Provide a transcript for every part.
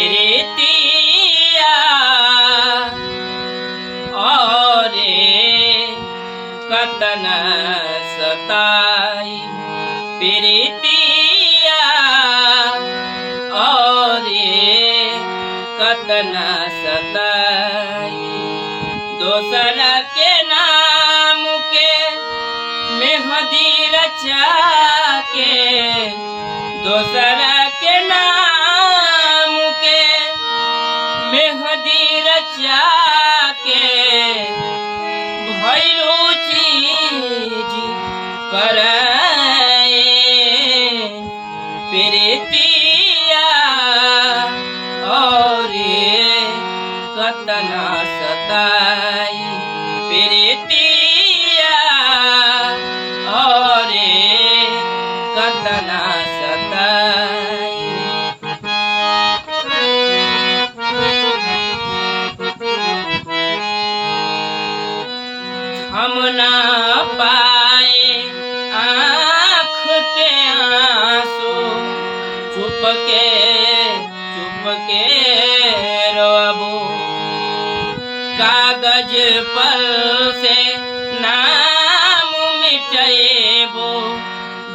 प्रीतिया और कतन सताई प्रीतिया और कतन सताई दोसर के नाम के मेहंदी रचा के दोसर के नाम के मेहंदी रचा के भइलू चीज पर प्रीतिया और कतना सताई प्रीतिया और कतना सताई। हम ना पाए आँख के आंसू चुप के रोबू कागज पर से नाम मिटेबो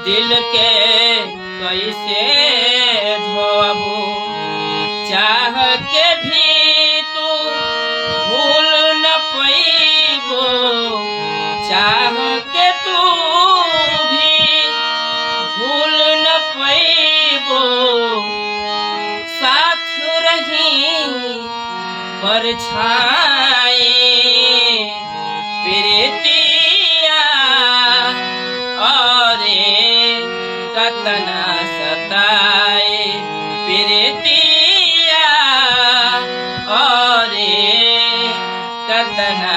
दिल के कैसे धोबू चाह के भी तू भूल न पैबो चाह के तू भी भूल न पैबो साथ रही परछाई प्रीतिया और कतना सताई प्रीतिया और कतना